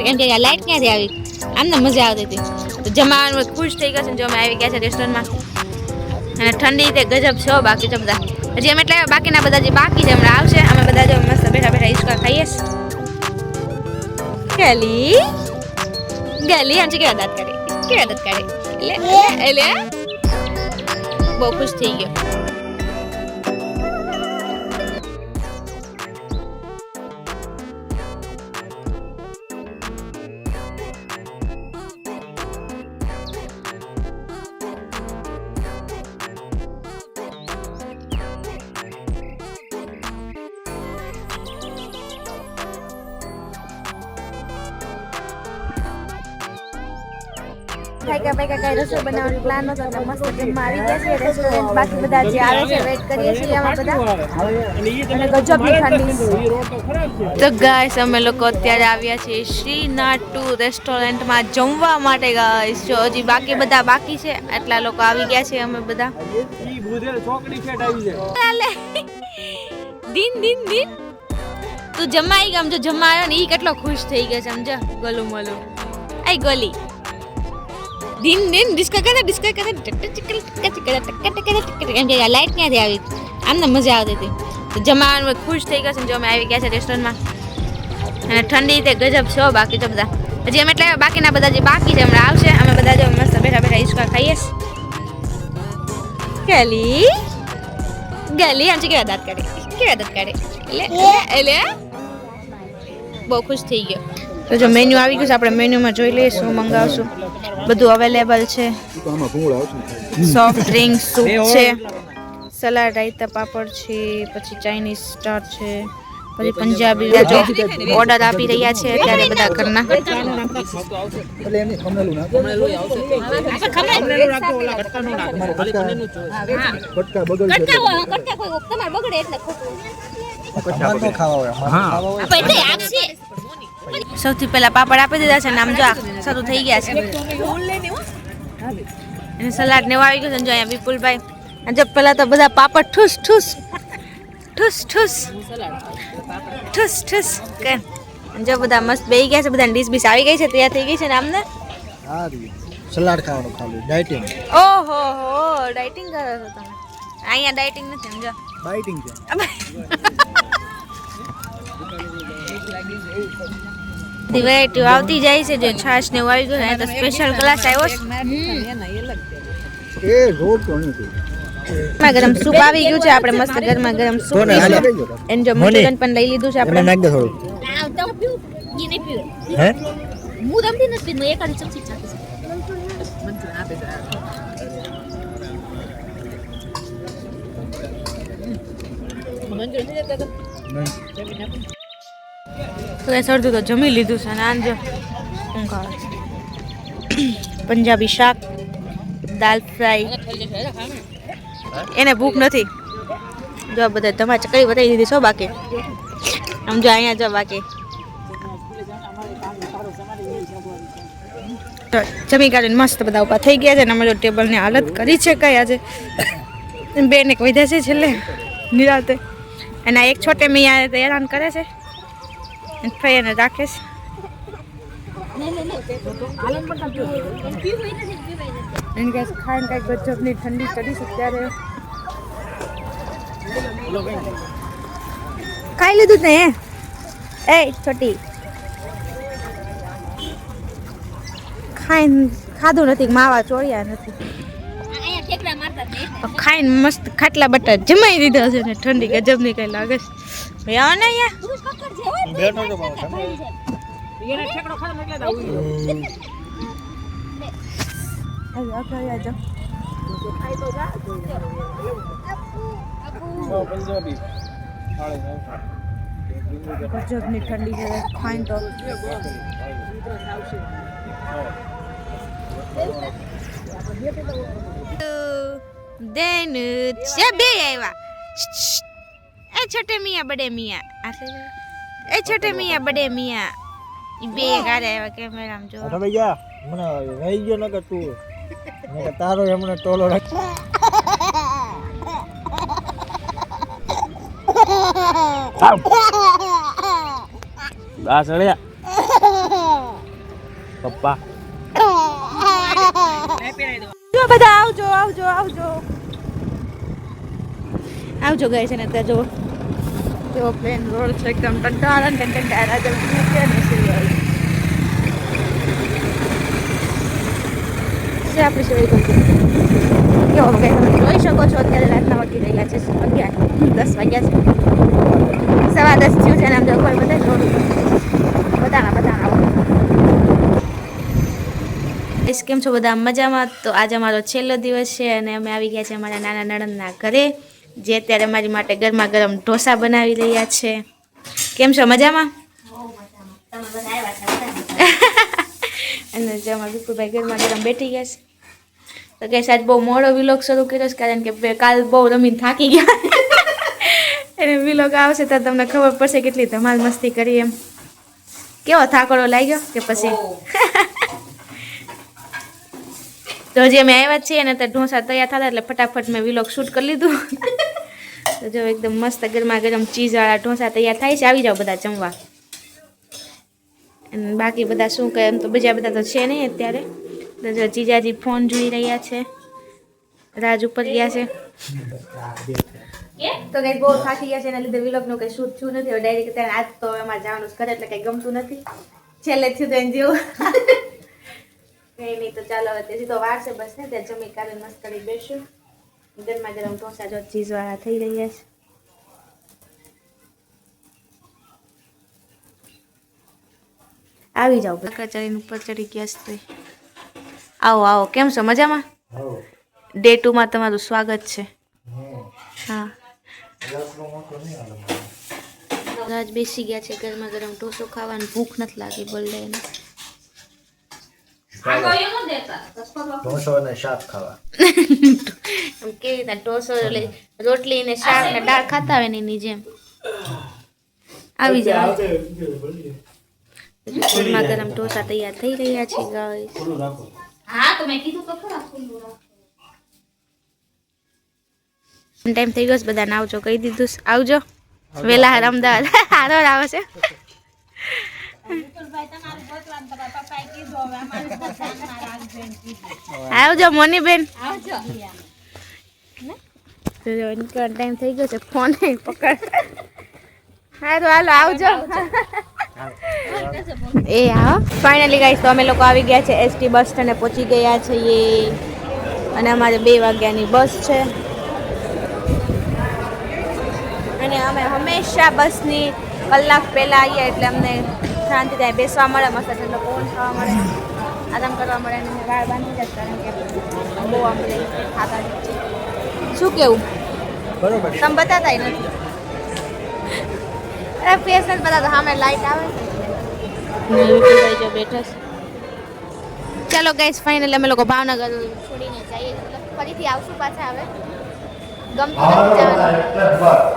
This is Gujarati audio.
એમ કે લાઈટ ક્યાંથી આવી આમને મજા આવતી હતી તો જમવાનું ખુશ થઈ ગયો છે જો અમે આવી ગયા છે રેસ્ટોરન્ટમાં અને ઠંડી તે ગજબ છે બાકી તો બધા હજી અમે એટલે બાકીના બધા જે બાકી છે હમણાં આવશે અમે બધા જો મસ્ત બેઠા બેઠા ઈસકા ખાઈએ ગલી ગલી આમ કેવા દાંત કાઢે એટલે બહુ ખુશ થઈ ગયો કઈ રસોઈ બનાવવાનો પ્લાન નતો એટલે મસ્ત જમવા આવી ગયા છીએ રેસ્ટોરન્ટ બાકી બધા જે આવે છે વેઇટ કરીએ છીએ અમે બધા અને ગજબની ઠંડી તો ગાઈસ અમે લોકો અત્યારે આવ્યા છીએ શ્રીનાટુ રેસ્ટોરન્ટમાં જમવા માટે ગાઈસ જો હજી બાકી બધા બાકી છે એટલા લોકો આવી ગયા છે અમે બધા દિન દિન દિન તું જમાઈ ગમ જો જમા આવ્યો ને ઈ કેટલો ખુશ થઈ ગયો છે સમજ ગોલું મોલું આઈ ગોલી दिन दिन डिस्को करे એમ કે લાઈટ ક્યાંથી આવી આમને મજા આવતી હતી તો જમવાનું ખુશ થઈ ગયો છે જો અમે આવી ગયા છે રેસ્ટોરન્ટમાં અને ઠંડી તે ગજબ છે બાકી તો બધા હજી અમે એટલે બાકીના બધા જે બાકી છે હમણાં આવશે અમે બધા જો મસ્ત બેઠા બેઠા ઈસકા ખાઈએ ગલી આમ કેવા દાંત કાઢે એટલે બહુ ખુશ થઈ ગયો તો જો મેન્યુ આવી ગયું છે આપણે મેન્યુમાં જોઈ લઈએ શું મંગાવશું બધું અવેલેબલ છે સોફ્ટ ડ્રિંક સૂપ છે સલાડ રાયતા પાપડ છે પછી ચાઇનીઝ સ્ટાર છે પછી પંજાબી જો ઓર્ડર આપી રહ્યા છે અત્યારે બધા ઘરના સૌથી પહેલા પાપડ આપી દીધા છે નામ જો શરૂ થઈ ગયા છે અને સલાડ ને આવી ગયું છે જો અહીંયા વિપુલભાઈ જો પહેલા તો બધા પાપડ ઠૂસ ઠૂસ ઠૂસ ઠૂસ ઠૂસ ઠૂસ કે જો બધા મસ્ત બેહી ગયા છે બધા ડીશ બીશ આવી ગઈ છે તૈયાર થઈ ગઈ છે ને આમને સલાડ ખાવાનું ખાલી ડાયટિંગ ઓહો હો ડાયટિંગ કરો છો તમે અહીંયા ડાયટિંગ નથી સમજો ડાયટિંગ છે વેરાયટી આવતી જાય છે જો છાશ ને આવી ગયું તો સ્પેશિયલ ક્લાસ આવ્યો છે એ રોડ તો નથી ગરમા ગરમ સૂપ આવી ગયું છે આપણે મસ્ત ગરમા ગરમ સૂપ એન જો મંચુરિયન પણ લઈ લીધું છે આપણે નાખ દે થોડું હે હું દમતી નથી નો એક આધી ચમચી નાખી તો સરદું તો જમી લીધું છે ને આંજો શું ખાવે પંજાબી શાક દાલ ફ્રાય એને ભૂખ નથી જો બધા તમારે ચકરી બતાવી દીધી છો બાકી આમ જો અહીંયા જો બાકી જમી કાઢીને મસ્ત બધા ઉભા થઈ ગયા છે ને અમારે ટેબલની હાલત કરી છે કઈ આજે બેન એક વધ્યા છે છેલ્લે નિરાતે અને એક છોટે મિયા હેરાન કરે છે ફઈને રાખે છે ખાઈને કઈક ગજબની ઠંડી ચડી છે ત્યારે ખાઈ લીધું ને એ છોટી ખાઈને ખાધું નથી માવા ચોળ્યા નથી ખાઈને મસ્ત ખાટલા બટા જમાઈ દીધા છે ને ઠંડી ગજબની કઈ લાગે છે ભાઈ આવો ને ગજબની ઠંડી છે ખાઈને તો દેન બે આવ્યા એ છોટે મિયા બડે મિયા એ છોટે મિયા બડે મિયા બે ગારે આવ્યા કેમેરામાં જો અરે ભૈયા મને રહી ગયો ન કે તું મને તારો એમને ટોલો રાખ બસ અડ્યા પપ્પા જો બધા આવજો આવજો આવજો આવજો ગઈ છે ને ત્યાં જો જો પ્લેન રોડ છે એકદમ ટંટાળા ને ટંટાળા જેમ મૂકે ને સિરિયલ છે આપણી સિરિયલ કેવો કે તમે જોઈ શકો છો અત્યારે રાતના વાગી રહ્યા છે 10 વાગ્યા છે 10:15 થયું છે ને આમ જો કોઈ બધા રોડ બતાના કેમ છો બધા મજામાં? તો આજે અમારો છેલ્લો દિવસ છે અને અમે આવી ગયા છે અમારા નાના નણંદના ઘરે, જે અત્યારે અમારી માટે ગરમા ગરમ ઢોસા બનાવી રહ્યા છે. કેમ છો મજામાં? અને જે અમારા વિપુલભાઈ ગરમા ગરમ બેઠી ગયા છે. તો કે આજ બહુ મોડો વિલોગ શરૂ કર્યો છે કારણ કે કાલ બહુ રમીને થાકી ગયા અને વિલોગ આવશે તો તમને ખબર પડશે કેટલી ધમાલ મસ્તી કરી એમ. કેવો થાકડો લાગ્યો કે પછી? તો જે અમે આવ્યા છીએ ને તો ઢોસા તૈયાર થતા એટલે ફટાફટ મેં વિલોગ શૂટ કરી લીધું. તો જો એકદમ મસ્ત ગરમા ગરમ ચીઝવાળા ઢોસા તૈયાર થાય છે, આવી જાઓ બધા જમવા. અને બાકી બધા શું કહે એમ તો બીજા બધા તો છે નહીં અત્યારે. તો જો જીજાજી ફોન જોઈ રહ્યા છે, રાજ ઉપર ગયા છે. તો કંઈ બહુ થાકી ગયા છે એના લીધે વિલોગનું કંઈ શૂટ થયું નથી. ડાયરેક્ટ અત્યારે આજ તો એમાં જવાનું કરે એટલે કંઈ ગમતું નથી. છેલ્લે થયું તો એને જેવું કઈ નહીં. તો ચાલો હવે તેથી તો વાર છે બસ ને ત્યાં જમી કાલે મસ્ત કરી બેસું. ગરમા ગરમ ઢોસા જો ચીઝવાળા થઈ રહ્યા છે. આવી જાઓ બધા ચડીને ઉપર ચડી ગયા છે. આવો આવો, કેમ છો મજામાં? ડે 2 માં તમારું સ્વાગત છે. હા રાજ બેસી ગયા છે ગરમા ગરમ ઢોસો ખાવાનું. ભૂખ નથી લાગી બોલે એને. ઢોસો અને શાક ખાવા એમ કેવી રીતના ઢોસો રોટલી ને શાક ને દાળ ખાતા હોય ને એની જેમ. આવી જાવ. ગરમા ગરમ ઢોસા તૈયાર થઈ રહ્યા છે ગાઈસ. હા તો મેં કીધું તો ખરા ખુલ્લું રાખો. ટાઈમ થઈ ગયો છે, બધાને આવજો કહી દીધું. આવજો વેલા અમદાવાદ હારો આવે છે. આવજો મોની બેન. ટાઈમ થઈ ગયો છે, ફોન પકડ. હારું હાલો આવજો. એ હા ફાઇનલી ગાઈસ તો અમે લોકો આવી ગયા છે એસટી બસ સ્ટેન્ડે પહોંચી ગયા છીએ અને અમારે 2 વાગ્યાની બસ છે. અને અમે હંમેશા બસની કલાક પહેલાં આવીએ એટલે અમને શાંતિ થાય, બેસવા મળે, મસ્ત ઠંડો પવન ખાવા મળે, આરામ કરવા મળે. અને વાળ બાંધી જાય કારણ કે બહુ આમ ખાતા શું કેવું બરોબર તમે બતાતા નથી. અરે ફેસ નથી બતાતા, સામે લાઈટ આવે છે જો બેઠા છે. ચાલો ગાઈસ ફાઇનલી અમે લોકો ભાવનગર છોડીને જઈએ, ફરીથી આવશું પાછા. હવે ગમતું નથી જવાનું.